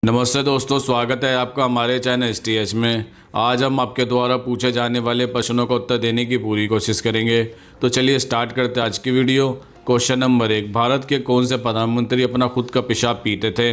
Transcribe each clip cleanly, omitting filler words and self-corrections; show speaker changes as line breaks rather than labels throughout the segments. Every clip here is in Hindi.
नमस्ते दोस्तों, स्वागत है आपका हमारे चैनल STH में। आज हम आपके द्वारा पूछे जाने वाले प्रश्नों का उत्तर देने की पूरी कोशिश करेंगे। तो चलिए स्टार्ट करते हैं आज की वीडियो। क्वेश्चन नंबर 1, भारत के कौन से प्रधानमंत्री अपना खुद का पेशाब पीते थे?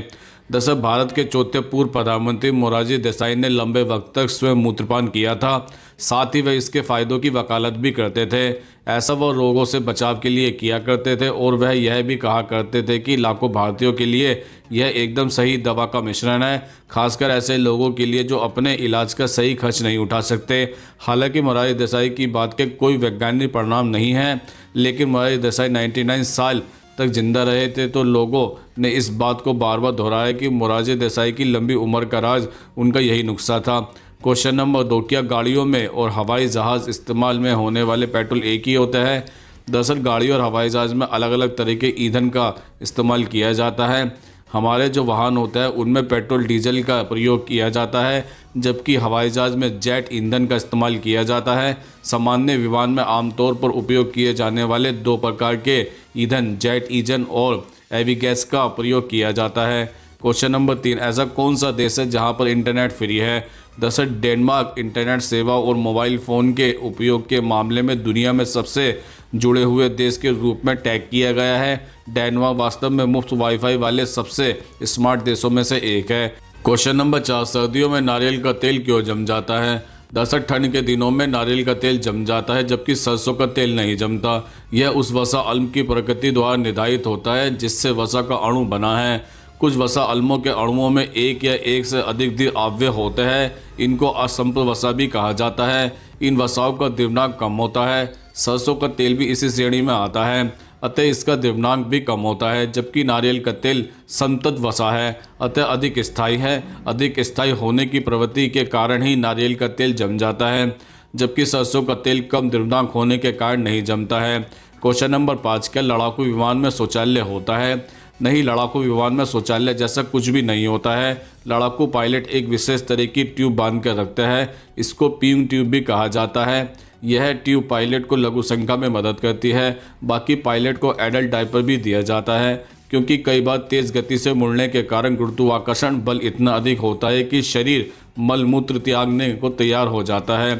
दरअसल भारत के चौथे पूर्व प्रधानमंत्री मोरारजी देसाई ने लंबे वक्त तक स्वयं मूत्रपान किया था। साथ ही वे इसके फायदों की वकालत भी करते थे। ऐसा वह रोगों से बचाव के लिए किया करते थे और वह यह भी कहा करते थे कि लाखों भारतीयों के लिए यह एकदम सही दवा का मिश्रण है, खासकर ऐसे लोगों के लिए जो अपने इलाज का सही खर्च नहीं उठा सकते। हालांकि मोरारजी देसाई की बात के कोई वैज्ञानिक परिणाम नहीं है, लेकिन मोरारजी देसाई 99 साल तक जिंदा रहे थे, तो लोगों ने इस बात को बार बार दोहराया कि मोरारजी देसाई की लंबी उम्र का राज उनका यही नुस्खा था। क्वेश्चन नंबर 2, क्या गाड़ियों में और हवाई जहाज़ इस्तेमाल में होने वाले पेट्रोल एक ही होता है? दरअसल गाड़ी और हवाई जहाज़ में अलग अलग तरह के ईंधन का इस्तेमाल किया जाता है। हमारे जो वाहन होता है उनमें पेट्रोल डीजल का प्रयोग किया जाता है, जबकि हवाई जहाज़ में जेट ईंधन का इस्तेमाल किया जाता है। सामान्य विमान में आमतौर पर उपयोग किए जाने वाले दो प्रकार के ईंधन जेट ईंधन और एविगैस का प्रयोग किया जाता है। क्वेश्चन नंबर 3, ऐसा कौन सा देश है जहां पर इंटरनेट फ्री है? दरअसल डेनमार्क इंटरनेट सेवा और मोबाइल फ़ोन के उपयोग के मामले में दुनिया में सबसे जुड़े हुए देश के रूप में टैग किया गया है। डेनमार्क वास्तव में मुफ्त वाईफाई वाले सबसे स्मार्ट देशों में से एक है। क्वेश्चन नंबर 4, सर्दियों में नारियल का तेल क्यों जम जाता है? दरअसल ठंड के दिनों में नारियल का तेल जम जाता है, जबकि सरसों का तेल नहीं जमता। यह उस वसा अम्ल की प्रकृति द्वारा निर्धारित होता है जिससे वसा का अणु बना है। कुछ वसा अम्लों के अणुओं में एक या एक से अधिक द्रव्य होते हैं। इनको असंपृक्त वसा भी कहा जाता है। इन वसाओं का द्रव्यनांक कम होता है। सरसों का तेल भी इसी श्रेणी में आता है, अतः इसका द्रव्यनांक भी कम होता है, जबकि नारियल का तेल संतृप्त वसा है, अतः अधिक स्थायी है। अधिक स्थायी होने की प्रवृत्ति के कारण ही नारियल का तेल जम जाता है, जबकि सरसों का तेल कम द्रव्यनांक होने के कारण नहीं जमता है। क्वेश्चन नंबर 5, क्या लड़ाकू विमान में शौचालय होता है? नहीं, लड़ाकू विमान में शौचालय जैसा कुछ भी नहीं होता है। लड़ाकू पायलट एक विशेष तरह की ट्यूब बांध कर रखते हैं। इसको पीइंग ट्यूब भी कहा जाता है। यह ट्यूब पायलट को लघु संख्या में मदद करती है। बाकी पायलट को एडल्ट डायपर भी दिया जाता है, क्योंकि कई बार तेज़ गति से मुड़ने के कारण गुरुत्वाकर्षण बल इतना अधिक होता है कि शरीर मलमूत्र त्यागने को तैयार हो जाता है।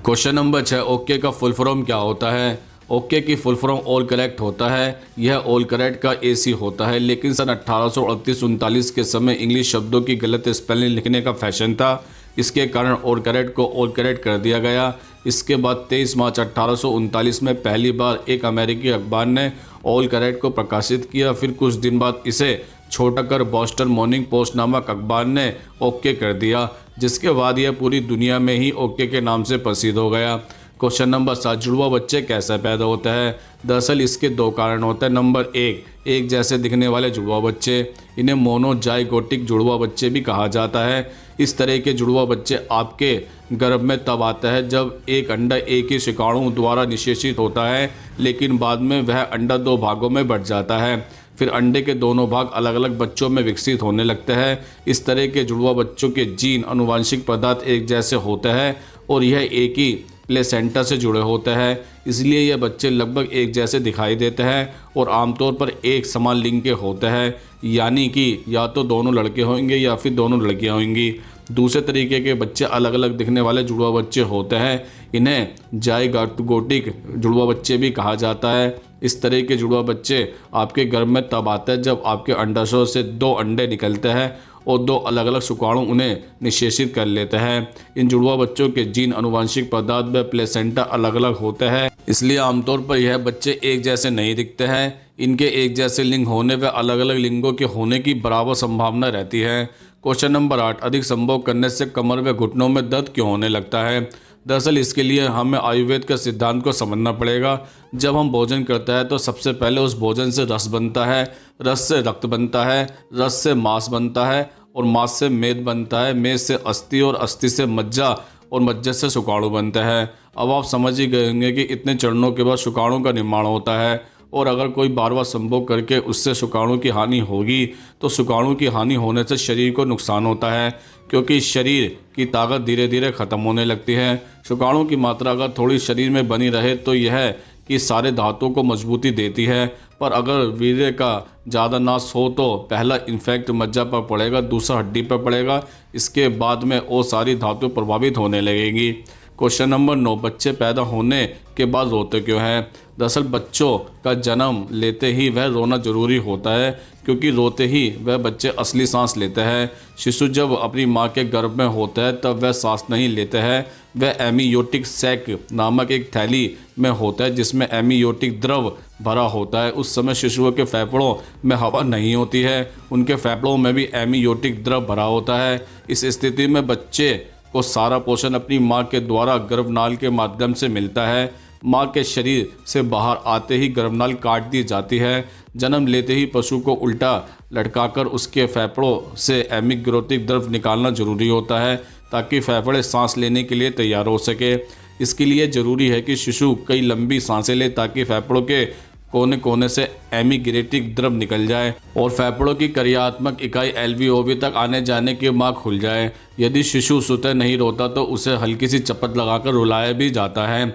क्वेश्चन नंबर 6, ओके का फुल फॉर्म क्या होता है? ओके की फुल फॉर्म ऑल करेक्ट होता है। यह ऑल करेक्ट का AC होता है, लेकिन सन 1838-39 के समय इंग्लिश शब्दों की गलत स्पेलिंग लिखने का फैशन था। इसके कारण ऑल करेक्ट को ऑल करेक्ट कर दिया गया। इसके बाद 23 मार्च 1839 में पहली बार एक अमेरिकी अखबार ने ऑल करेक्ट को प्रकाशित किया। फिर कुछ दिन बाद इसे छोटा कर बॉस्टन मॉर्निंग पोस्ट नामक अखबार ने ओके कर दिया, जिसके बाद यह पूरी दुनिया में ही ओके के नाम से प्रसिद्ध हो गया। क्वेश्चन नंबर 7, जुड़वा बच्चे कैसे पैदा होता है? दरअसल इसके दो कारण होते हैं। नंबर 1, एक जैसे दिखने वाले जुड़वा बच्चे, इन्हें मोनोजाइगोटिक जुड़वा बच्चे भी कहा जाता है। इस तरह के जुड़वा बच्चे आपके गर्भ में तब आता है जब एक अंडा एक ही शुक्राणु द्वारा निषेचित होता है, लेकिन बाद में वह अंडा दो भागों में बंट जाता है। फिर अंडे के दोनों भाग अलग अलग बच्चों में विकसित होने लगते हैं। इस तरह के जुड़वा बच्चों के जीन अनुवांशिक पदार्थ एक जैसे होते हैं और यह एक ही प्लेसेंटा से जुड़े होते हैं। इसलिए यह बच्चे लगभग एक जैसे दिखाई देते हैं और आमतौर पर एक समान लिंग के होते हैं, यानी कि या तो दोनों लड़के होंगे या फिर दोनों लड़कियां होंगी। दूसरे तरीके के बच्चे अलग अलग दिखने वाले जुड़वा बच्चे होते हैं। इन्हें जाइगोटिक जुड़वा बच्चे भी कहा जाता है। इस तरह के जुड़वा बच्चे आपके गर्भ में तब आते हैं जब आपके अंडाशय से दो अंडे निकलते हैं और दो अलग अलग शुक्राणु उन्हें निषेचित कर लेते हैं। इन जुड़वा बच्चों के जीन अनुवांशिक पदार्थ व प्लेसेंटा अलग अलग होते हैं, इसलिए आमतौर पर यह बच्चे एक जैसे नहीं दिखते हैं। इनके एक जैसे लिंग होने व अलग अलग लिंगों के होने की बराबर संभावना रहती है। क्वेश्चन नंबर 8, अधिक संभोग करने से कमर व घुटनों में दर्द क्यों होने लगता है? दरअसल इसके लिए हमें आयुर्वेद के सिद्धांत को समझना पड़ेगा। जब हम भोजन करते हैं तो सबसे पहले उस भोजन से रस बनता है, रस से रक्त बनता है, रस से मांस बनता है और मांस से मेद बनता है, मेद से अस्थि और अस्थि से मज्जा और मज्जा से शुक्राणु बनता है। अब आप समझ ही गए होंगे कि इतने चरणों के बाद शुक्राणु का निर्माण होता है, और अगर कोई बार बार संभोग करके उससे शुक्राणु की हानि होगी तो शुक्राणु की हानि होने से शरीर को नुकसान होता है, क्योंकि शरीर की ताकत धीरे धीरे खत्म होने लगती है। शुक्राणु की मात्रा अगर थोड़ी शरीर में बनी रहे तो यह कि सारे धातुओं को मजबूती देती है, पर अगर वीर्य का ज़्यादा नाश हो तो पहला इन्फेक्ट मज्जा पर पड़ेगा, दूसरा हड्डी पर पड़ेगा, इसके बाद में और सारी धातु प्रभावित होने लगेगी। क्वेश्चन नंबर 9, बच्चे पैदा होने के बाद रोते क्यों हैं? दरअसल बच्चों का जन्म लेते ही वह रोना जरूरी होता है, क्योंकि रोते ही वह बच्चे असली सांस लेते हैं। शिशु जब अपनी मां के गर्भ में होता है तब वह सांस नहीं लेते हैं, वह एमियोटिक सैक नामक एक थैली में होता है जिसमें एमियोटिक द्रव भरा होता है। उस समय शिशुओं के फेफड़ों में हवा नहीं होती है, उनके फेफड़ों में भी एमियोटिक द्रव भरा होता है। इस स्थिति में बच्चे को सारा पोषण अपनी मां के द्वारा गर्भनाल के माध्यम से मिलता है। मां के शरीर से बाहर आते ही गर्भनाल काट दी जाती है। जन्म लेते ही पशु को उल्टा लटकाकर उसके फेफड़ों से एमिग्रोटिक द्रव निकालना जरूरी होता है ताकि फेफड़े सांस लेने के लिए तैयार हो सके। इसके लिए ज़रूरी है कि शिशु कई लंबी सांसें ले ताकि फेफड़ों के कोने कोने से एमिग्रेटिक द्रव निकल जाए और फेफड़ों की क्रियात्मक इकाई एल्वियोली तक आने जाने की मां खुल जाए। यदि शिशु स्वतः नहीं रोता तो उसे हल्की सी चपत लगाकर रुलाया भी जाता है।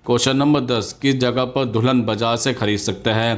क्वेश्चन नंबर 10, किस जगह पर दुल्हन बाजार से खरीद सकते हैं?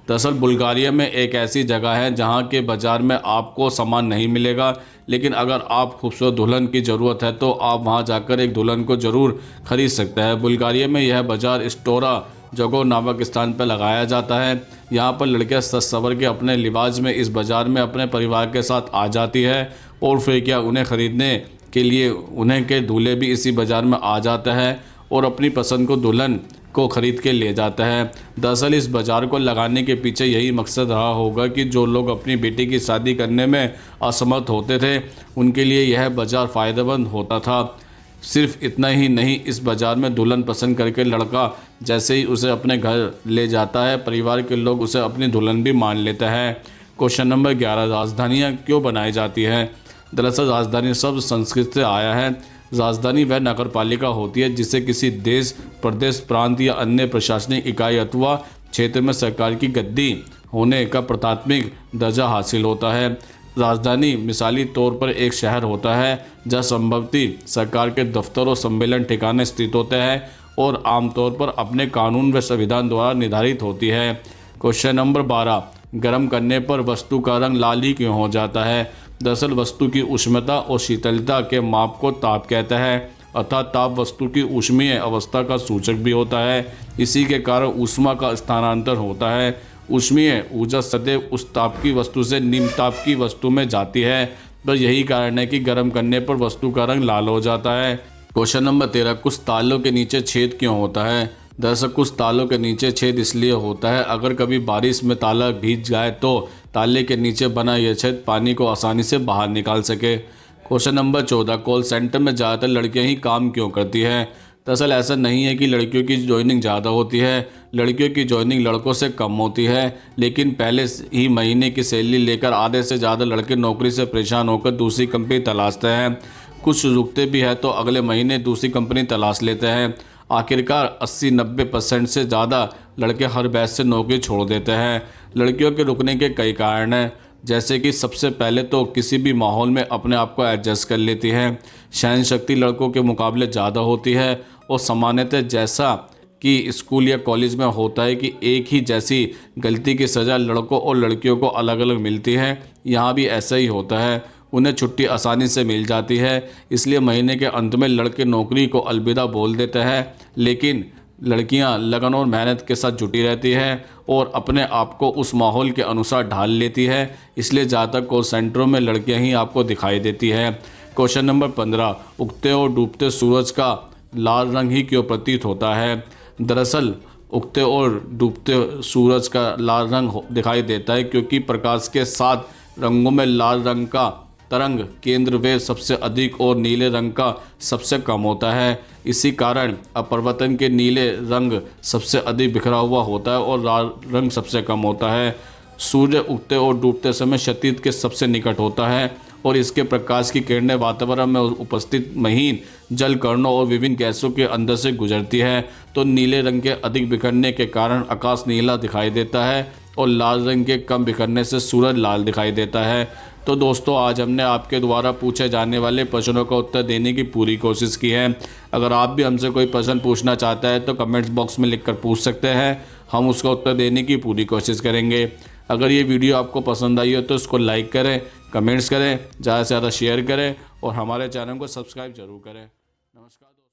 दरअसल बुल्गारिया में एक ऐसी जगह है जहां के बाज़ार में आपको सामान नहीं मिलेगा, लेकिन अगर आप खूबसूरत दुल्हन की ज़रूरत है तो आप वहां जाकर एक दुल्हन को ज़रूर खरीद सकते हैं। बुल्गारिया में यह बाज़ार स्टोरा जगो नामक स्थान पर लगाया जाता है। यहाँ पर लड़कियाँ सज संवर के अपने लिबास में इस बाज़ार में अपने परिवार के साथ आ जाती है और फिर क्या उन्हें ख़रीदने के लिए उन्हें के दूल्हे भी इसी बाज़ार में आ जाता है और अपनी पसंद को दुल्हन को खरीद के ले जाता है। दरअसल इस बाज़ार को लगाने के पीछे यही मकसद रहा होगा कि जो लोग अपनी बेटी की शादी करने में असमर्थ होते थे उनके लिए यह बाज़ार फ़ायदेमंद होता था। सिर्फ इतना ही नहीं, इस बाज़ार में दुल्हन पसंद करके लड़का जैसे ही उसे अपने घर ले जाता है परिवार के लोग उसे अपनी दुल्हन भी मान लेते हैं। क्वेश्चन नंबर 11, राजधानियाँ क्यों बनाई जाती हैं? दरअसल राजधानी शब्द संस्कृत से आया है। राजधानी वह नगर पालिका होती है जिसे किसी देश, प्रदेश, प्रांत या अन्य प्रशासनिक इकाई अथवा क्षेत्र में सरकार की गद्दी होने का प्राथमिक दर्जा हासिल होता है। राजधानी मिसाली तौर पर एक शहर होता है जहाँ संभवतः सरकार के दफ्तर और सम्मेलन ठिकाने स्थित होते हैं और आमतौर पर अपने कानून व संविधान द्वारा निर्धारित होती है। क्वेश्चन नंबर 12, गर्म करने पर वस्तु का रंग लाल ही क्यों हो जाता है? दरअसल वस्तु की उष्णता और शीतलता के माप को ताप कहता है, अर्थात ताप वस्तु की ऊष्मीय अवस्था का सूचक भी होता है। इसी के कारण ऊष्मा का स्थानांतर होता है। ऊष्मीय ऊर्जा सदैव उस ताप की वस्तु से निम्न ताप की वस्तु में जाती है, तो यही कारण है कि गर्म करने पर वस्तु का रंग लाल हो जाता है। क्वेश्चन नंबर 13, कुछ तालों के नीचे छेद क्यों होता है? दरअसल कुछ तालों के नीचे छेद इसलिए होता है अगर कभी बारिश में ताला भीग जाए तो ताले के नीचे बना यह छेद पानी को आसानी से बाहर निकाल सके। क्वेश्चन नंबर 14, कॉल सेंटर में ज़्यादातर लड़कियां ही काम क्यों करती हैं? दरअसल ऐसा नहीं है कि लड़कियों की ज्वाइनिंग ज़्यादा होती है, लड़कियों की ज्वाइनिंग लड़कों से कम होती है, लेकिन पहले ही महीने की सैलरी लेकर आधे से ज़्यादा लड़के नौकरी से परेशान होकर दूसरी कंपनी तलाशते हैं। कुछ रुकते भी हैं तो अगले महीने दूसरी कंपनी तलाश लेते हैं। आखिरकार 80-90% से ज़्यादा लड़के हर बैच से नौकरी छोड़ देते हैं। लड़कियों के रुकने के कई कारण हैं, जैसे कि सबसे पहले तो किसी भी माहौल में अपने आप को एडजस्ट कर लेती हैं, सहन शक्ति लड़कों के मुकाबले ज़्यादा होती है और सामान्यतः जैसा कि स्कूल या कॉलेज में होता है कि एक ही जैसी गलती की सज़ा लड़कों और लड़कियों को अलग अलग मिलती है, यहाँ भी ऐसा ही होता है। उन्हें छुट्टी आसानी से मिल जाती है, इसलिए महीने के अंत में लड़के नौकरी को अलविदा बोल देते हैं, लेकिन लड़कियां लगन और मेहनत के साथ जुटी रहती हैं और अपने आप को उस माहौल के अनुसार ढाल लेती है। इसलिए ज़्यादातर कॉल सेंटरों में लड़कियां ही आपको दिखाई देती है। क्वेश्चन नंबर 15, उगते और डूबते सूरज का लाल रंग ही क्यों प्रतीत होता है? दरअसल उगते और डूबते सूरज का लाल रंग दिखाई देता है क्योंकि प्रकाश के 7 रंगों में लाल रंग का तरंग केंद्र वेग सबसे अधिक और नीले रंग का सबसे कम होता है। इसी कारण अपवर्तन के नीले रंग सबसे अधिक बिखरा हुआ होता है और लाल रंग सबसे कम होता है। सूर्य उगते और डूबते समय क्षितिज के सबसे निकट होता है और इसके प्रकाश की किरणें वातावरण में उपस्थित महीन जल कणों और विभिन्न गैसों के अंदर से गुजरती है, तो नीले रंग के अधिक बिखरने के कारण आकाश नीला दिखाई देता है और लाल रंग के कम बिखरने से सूरज लाल दिखाई देता है। तो दोस्तों, आज हमने आपके द्वारा पूछे जाने वाले प्रश्नों का उत्तर देने की पूरी कोशिश की है। अगर आप भी हमसे कोई प्रश्न पूछना चाहते हैं तो कमेंट्स बॉक्स में लिखकर पूछ सकते हैं, हम उसका उत्तर देने की पूरी कोशिश करेंगे। अगर ये वीडियो आपको पसंद आई हो तो इसको लाइक करें, कमेंट्स करें, ज़्यादा से ज़्यादा शेयर करें और हमारे चैनल को सब्सक्राइब जरूर करें। नमस्कार दोस्तों।